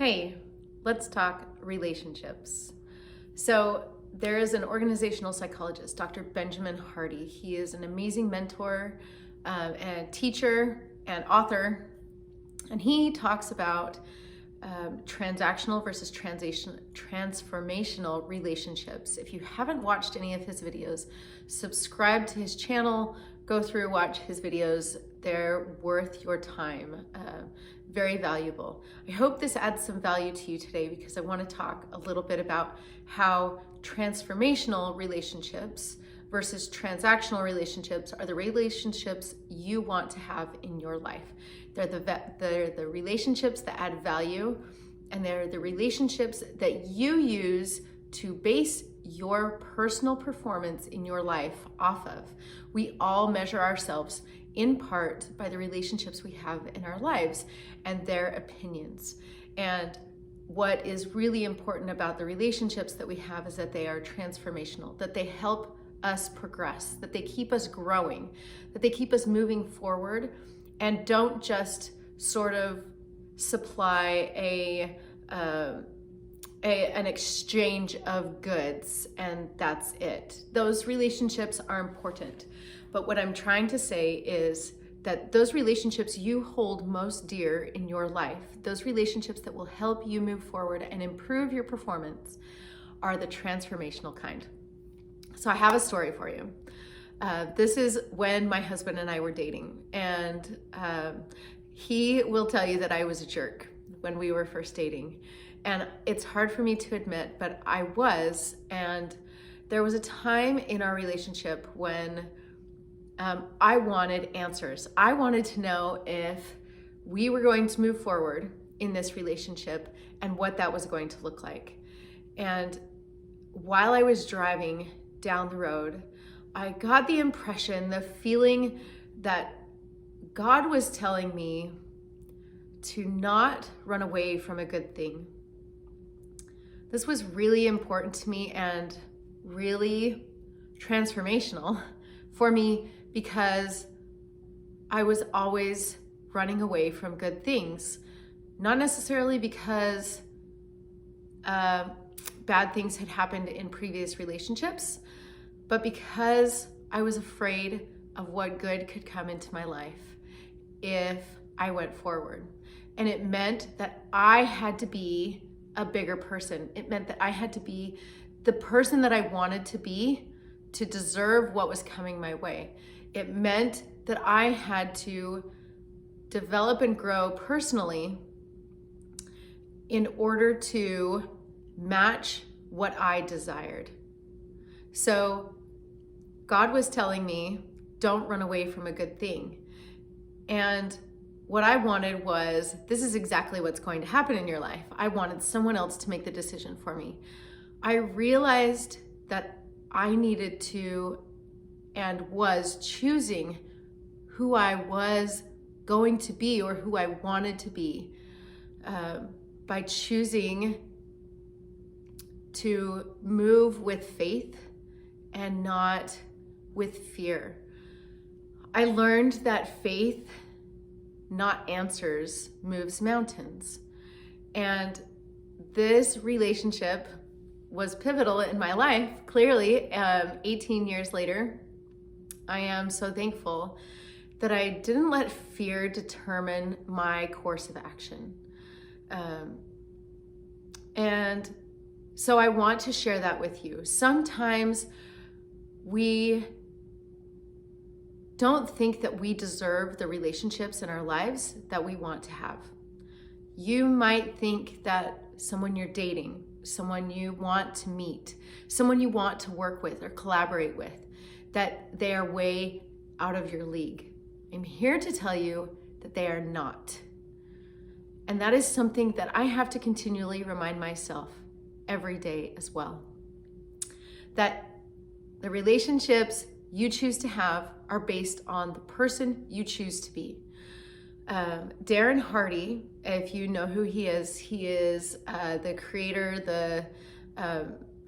Hey, let's talk relationships. So there is an organizational psychologist, Dr. Benjamin Hardy. He is an amazing mentor and teacher and author. And he talks about transactional versus transformational relationships. If you haven't watched any of his videos, subscribe to his channel, go through, watch his videos. They're worth your time. Very valuable. I hope this adds some value to you today because I want to talk a little bit about how transformational relationships versus transactional relationships are the relationships you want to have in your life. They're the relationships that add value, and they're the relationships that you use to base your personal performance in your life off of. We all measure ourselves in part by the relationships we have in our lives and their opinions. And what is really important about the relationships that we have is that they are transformational, that they help us progress, that they keep us growing, that they keep us moving forward, and don't just sort of supply an exchange of goods and that's it. Those relationships are important. But what I'm trying to say is that those relationships you hold most dear in your life, those relationships that will help you move forward and improve your performance, are the transformational kind. So I have a story for you. This is when my husband and I were dating, and he will tell you that I was a jerk when we were first dating. And it's hard for me to admit, but I was. And there was a time in our relationship when I wanted answers. I wanted to know if we were going to move forward in this relationship and what that was going to look like. And while I was driving down the road, I got the impression, the feeling that God was telling me to not run away from a good thing. This was really important to me and really transformational for me because I was always running away from good things. Not necessarily because bad things had happened in previous relationships, but because I was afraid of what good could come into my life if I went forward. And it meant that I had to be a bigger person. It meant that I had to be the person that I wanted to be to deserve what was coming my way. It meant that I had to develop and grow personally in order to match what I desired. So God was telling me, don't run away from a good thing. And what I wanted was, this is exactly what's going to happen in your life. I wanted someone else to make the decision for me. I realized that I needed to and was choosing who I was going to be or who I wanted to be by choosing to move with faith and not with fear. I learned that faith, not answers, moves mountains. And this relationship was pivotal in my life. Clearly, 18 years later, I am so thankful that I didn't let fear determine my course of action. And so I want to share that with you. Sometimes we don't think that we deserve the relationships in our lives that we want to have. You might think that someone you're dating, someone you want to meet, someone you want to work with or collaborate with, that they are way out of your league. I'm here to tell you that they are not. And that is something that I have to continually remind myself every day as well. That the relationships you choose to have are based on the person you choose to be. Darren Hardy, if you know who he is the creator,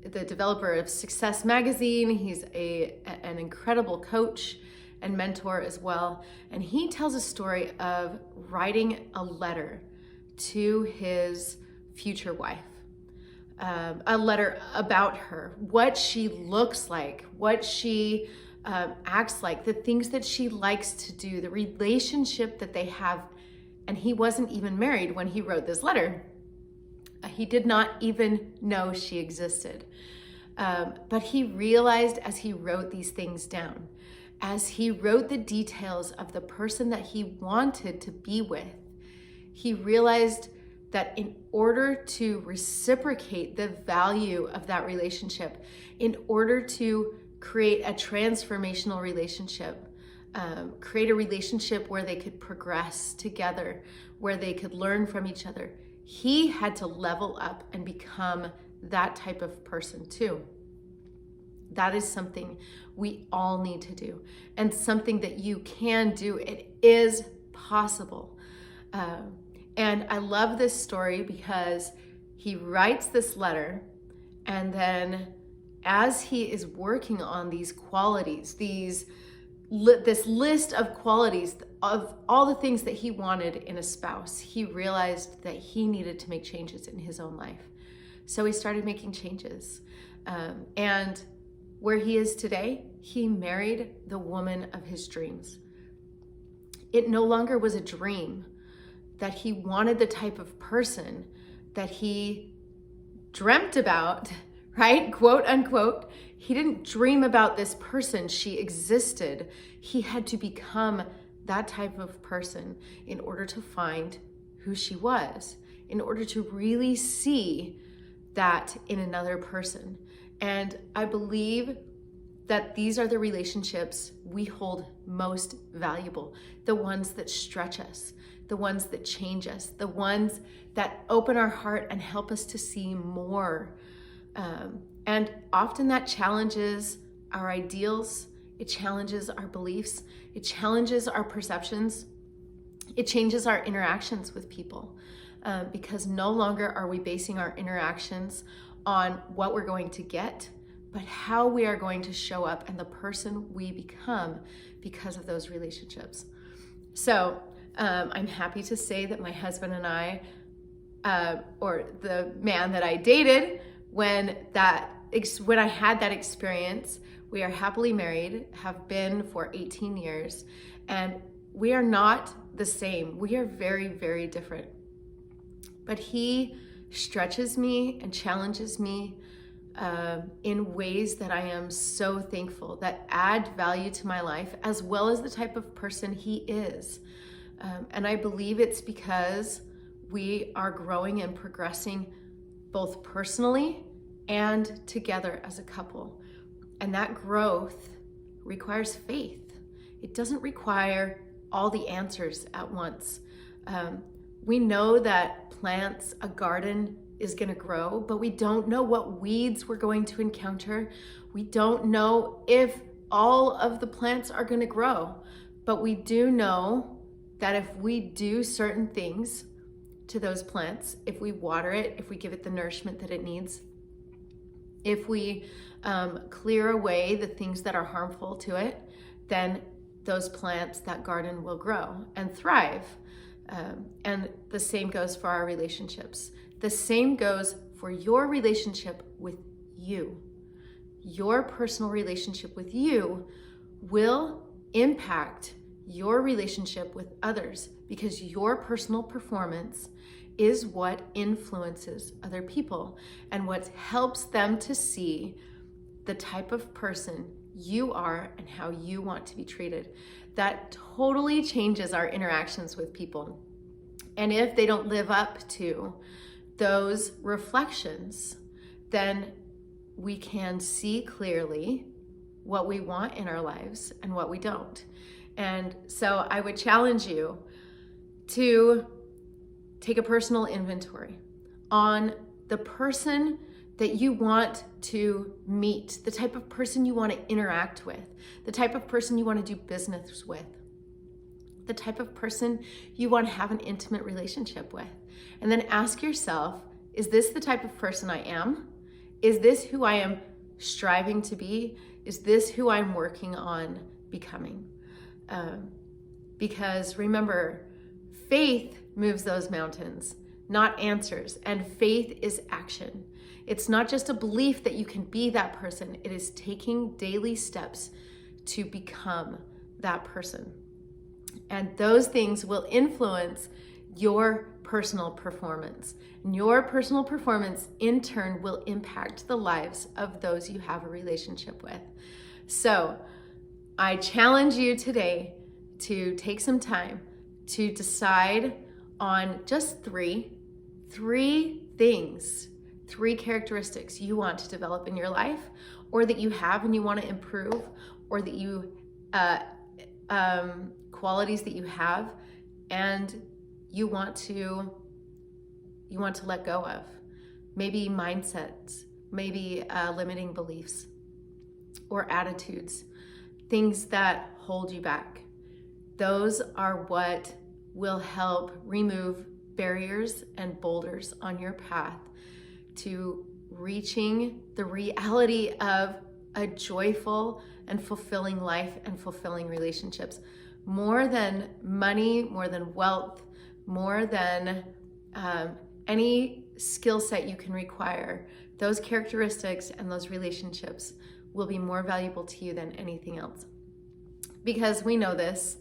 the developer of Success Magazine. He's an incredible coach and mentor as well. And he tells a story of writing a letter to his future wife. A letter about her, what she looks like, what she acts like, the things that she likes to do, the relationship that they have. And he wasn't even married when he wrote this letter. He did not even know she existed. But he realized as he wrote these things down, as he wrote the details of the person that he wanted to be with, he realized that in order to reciprocate the value of that relationship, in order to create a transformational relationship, create a relationship where they could progress together, where they could learn from each other, he had to level up and become that type of person too. That is something we all need to do, and something that you can do. It is possible. And I love this story because he writes this letter, and then as he is working on these qualities, this list of qualities of all the things that he wanted in a spouse, he realized that he needed to make changes in his own life. So he started making changes. And where he is today, he married the woman of his dreams. It no longer was a dream that he wanted the type of person that he dreamt about, right? Quote unquote. He didn't dream about this person. She existed. He had to become that type of person in order to find who she was, in order to really see that in another person. And I believe that these are the relationships we hold most valuable, the ones that stretch us, the ones that change us, the ones that open our heart and help us to see more. And often that challenges our ideals, it challenges our beliefs, it challenges our perceptions, it changes our interactions with people, because no longer are we basing our interactions on what we're going to get, but how we are going to show up and the person we become because of those relationships. So I'm happy to say that my husband and I, or the man that I dated, when I had that experience, we are happily married, have been for 18 years, and we are not the same. We are very, very different. But he stretches me and challenges me in ways that I am so thankful, that add value to my life, as well as the type of person he is. And I believe it's because we are growing and progressing both personally and together as a couple. And that growth requires faith. It doesn't require all the answers at once. We know that plants, a garden is going to grow, but we don't know what weeds we're going to encounter. We don't know if all of the plants are going to grow, but we do know that if we do certain things to those plants, if we water it, if we give it the nourishment that it needs, if we clear away the things that are harmful to it, then those plants, that garden will grow and thrive. And the same goes for our relationships. The same goes for your relationship with you. Your personal relationship with you will impact your relationship with others, because your personal performance is what influences other people and what helps them to see the type of person you are and how you want to be treated. That totally changes our interactions with people. And if they don't live up to those reflections, then we can see clearly what we want in our lives and what we don't. And so I would challenge you to take a personal inventory on the person that you want to meet, the type of person you want to interact with, the type of person you want to do business with, the type of person you want to have an intimate relationship with. And then ask yourself, is this the type of person I am? Is this who I am striving to be? Is this who I'm working on becoming? Because remember, faith moves those mountains. not answers. And faith is action. It's not just a belief that you can be that person. It is taking daily steps to become that person. And those things will influence your personal performance. And your personal performance, in turn, will impact the lives of those you have a relationship with. So I challenge you today to take some time to decide on just three things, 3 characteristics you want to develop in your life, or that you have and you want to improve, or that you qualities that you have and you want to let go of. Maybe mindsets, maybe limiting beliefs or attitudes, things that hold you back. Those are what will help remove barriers and boulders on your path to reaching the reality of a joyful and fulfilling life and fulfilling relationships. More than money, more than wealth, more than any skill set you can require, those characteristics and those relationships will be more valuable to you than anything else. Because we know this,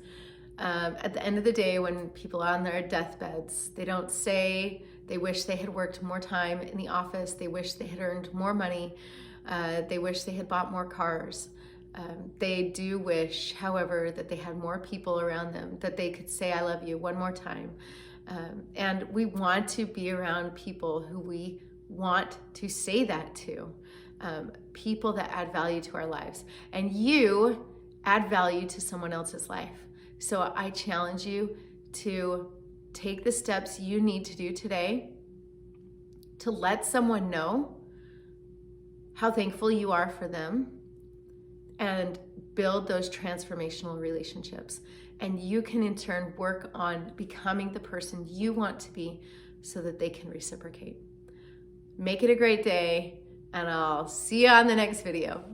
at the end of the day, when people are on their deathbeds, they don't say they wish they had worked more time in the office, they wish they had earned more money, they wish they had bought more cars. They do wish, however, that they had more people around them, that they could say, I love you one more time. And we want to be around people who we want to say that to, people that add value to our lives. And you add value to someone else's life. So I challenge you to take the steps you need to do today to let someone know how thankful you are for them and build those transformational relationships. And you can in turn work on becoming the person you want to be so that they can reciprocate. Make it a great day, and I'll see you on the next video.